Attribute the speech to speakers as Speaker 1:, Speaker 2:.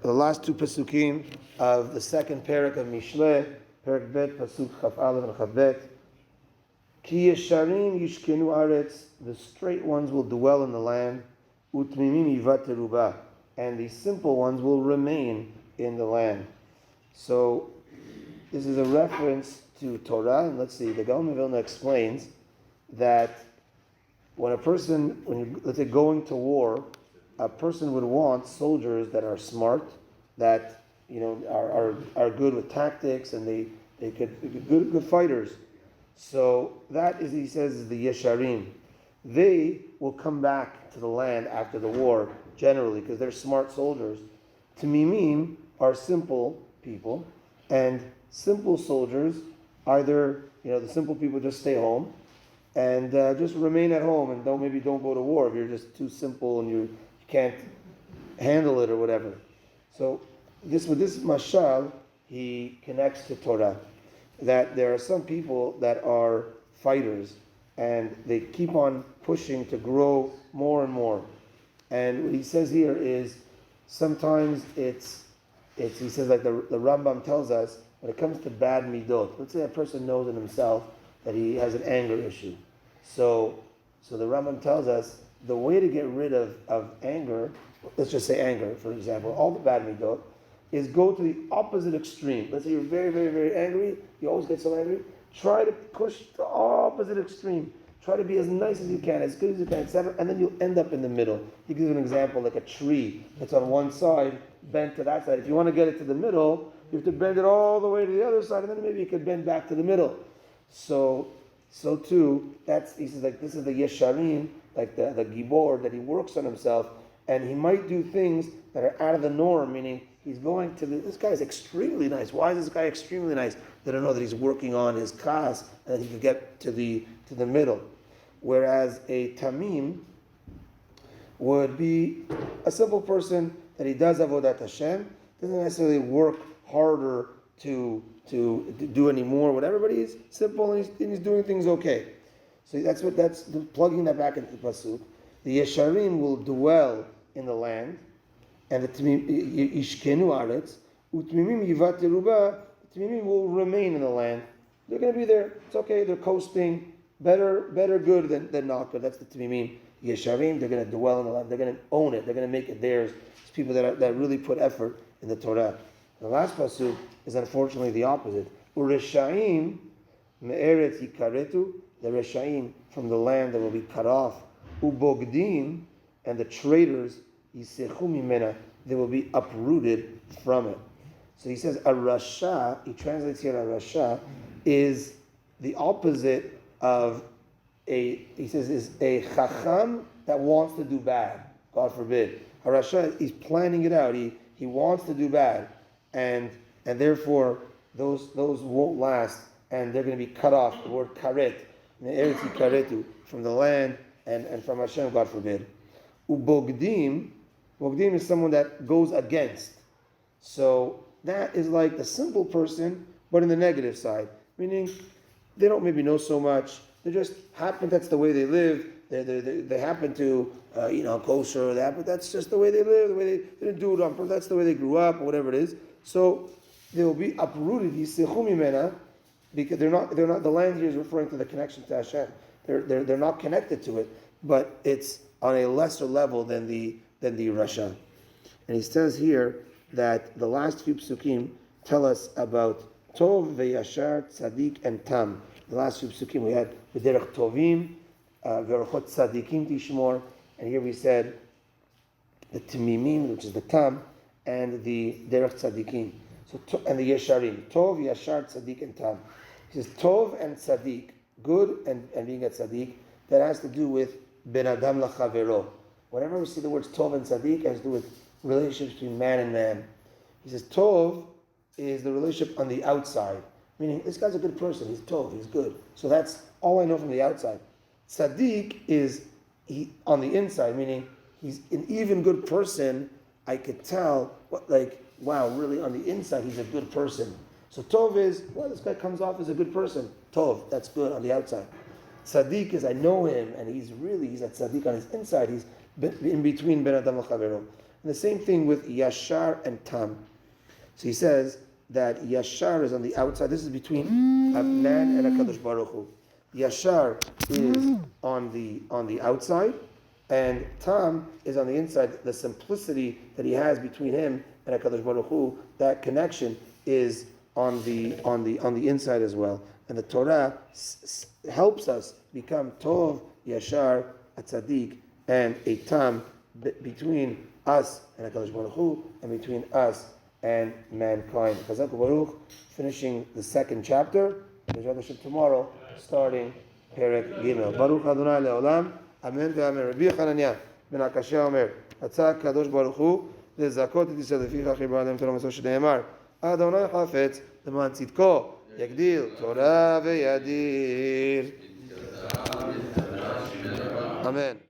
Speaker 1: the last two Pesukim of the second Perek of Mishle, Perek Bet, Pasuk Chaf Aleph and Chaf Bet. Ki yesharim yishkenu aretz, the straight ones will dwell in the land, utmimim yivateruba, and the simple ones will remain in the land. So this is a reference to Torah, and let's see, the Gaon of Vilna explains that when let's say going to war, a person would want soldiers that are smart, that are good with tactics, and they could good fighters. So that is, he says, is the Yesharim. They will come back to the land after the war, generally, because they're smart soldiers. Tamimim are simple people, and simple soldiers, either the simple people just stay home and just remain at home and don't go to war if you're just too simple and you can't handle it or whatever. So with this mashal, he connects to Torah, that there are some people that are fighters and they keep on pushing to grow more and more. And what he says here is sometimes it's he says, like the Rambam tells us, when it comes to bad midot, let's say a person knows in himself that he has an anger issue. So the Rambam tells us the way to get rid of anger, let's just say anger, for example, all the bad midot, is go to the opposite extreme. Let's say you're very, very, very angry, you always get so angry, try to push the opposite extreme. Try to be as nice as you can, as good as you can, etc., and then you'll end up in the middle. He gives an example, like a tree that's on one side, bent to that side. If you want to get it to the middle, you have to bend it all the way to the other side, and then maybe you could bend back to the middle. So too, he says, like, this is the Yesharim, like the Gibor, that he works on himself, and he might do things that are out of the norm, meaning he's going to this guy is extremely nice. Why is this guy extremely nice? They don't know that he's working on his kas, and that he could get to the middle. Whereas a tamim would be a simple person that he does avodat Hashem, doesn't necessarily work harder to do any more, whatever, but he's simple and he's doing things okay. So that's plugging that back into the pasuk. The Yesharim will dwell in the land, and the Ishkenu Aretz, Utmimim Yivat Yeruba, Tmimim will remain in the land. They're going to be there. It's okay. They're coasting. Better good than not good. That's the Tmimim. Yesharim, they're going to dwell in the land. They're going to own it. They're going to make it theirs. It's people that really put effort in the Torah. The last pasuk is unfortunately the opposite. Ureshaim me'eretz yikaretu, the Reshaim from the land that will be cut off. Ubogdim, and the traitors, yisechu mimena, they will be uprooted from it. So he says a rasha, he translates here a rasha, is the opposite of is a chacham that wants to do bad. God forbid. A rasha, he's planning it out. He wants to do bad, and therefore those won't last, and they're going to be cut off. The word karet, karetu, from the land and from Hashem, God forbid. Ubogdim is someone that goes against. So that is like the simple person, but in the negative side, meaning they don't maybe know so much. They just happen. That's the way they live. They happen to kosher. But that's just the way they live. The way they didn't do it on purpose. That's the way they grew up, or whatever it is. So they will be uprooted. Because they're not. The land here is referring to the connection to Hashem. They're not connected to it, but it's on a lesser level than the Rasha. And he says here that the last few psukim tell us about Tov ve'yashar, Tzadik, and Tam. The last few psukim we had B'derech Tovim, Ve'orchot Tzadikim Tishmor, and here we said the Timimim, which is the Tam, and the Derech Tzadikim. And the Yesharim, Tov, Yashar, Tzadik, and Tam. He says Tov and Tzadik, good and being a Tzadik, that has to do with Ben Adam Lachavero. Whenever we see the words Tov and Tzadik, it has to do with relationships between man and man. He says Tov is the relationship on the outside, meaning this guy's a good person, he's Tov, he's good. So that's all I know from the outside. Tzaddik is on the inside, meaning he's an even good person. I could tell, wow, really on the inside he's a good person. So Tov is, this guy comes off as a good person. Tov, that's good on the outside. Tzaddik is, I know him, and he's a tzaddik on his inside. He's in between Ben Adam L'Chavero. And the same thing with Yashar and Tam. So he says that Yashar is on the outside. This is between a man and a Kadosh Baruch Hu. Yashar is on the outside, and Tam is on the inside. The simplicity that he has between him and a Kadosh Baruch Hu, that connection is on the inside as well. And the Torah helps us become Tov, Yashar, a Tzadik, and a Tam between us and HaKadosh Baruch Hu, and between us and mankind. Chazak Baruch, finishing the second chapter. Tomorrow, starting Perek Gimel. Baruch Adonai Leolam. Amen ve'amen. Rabbi Chananya ben Akashya Omer, Atzak Kadosh Baruch Hu, לזכות את ישראל לפיכך חיבר אדם תורה מסור שנאמר אדוני חפץ למען צדקו יגדיל תורה וידיר. אמן.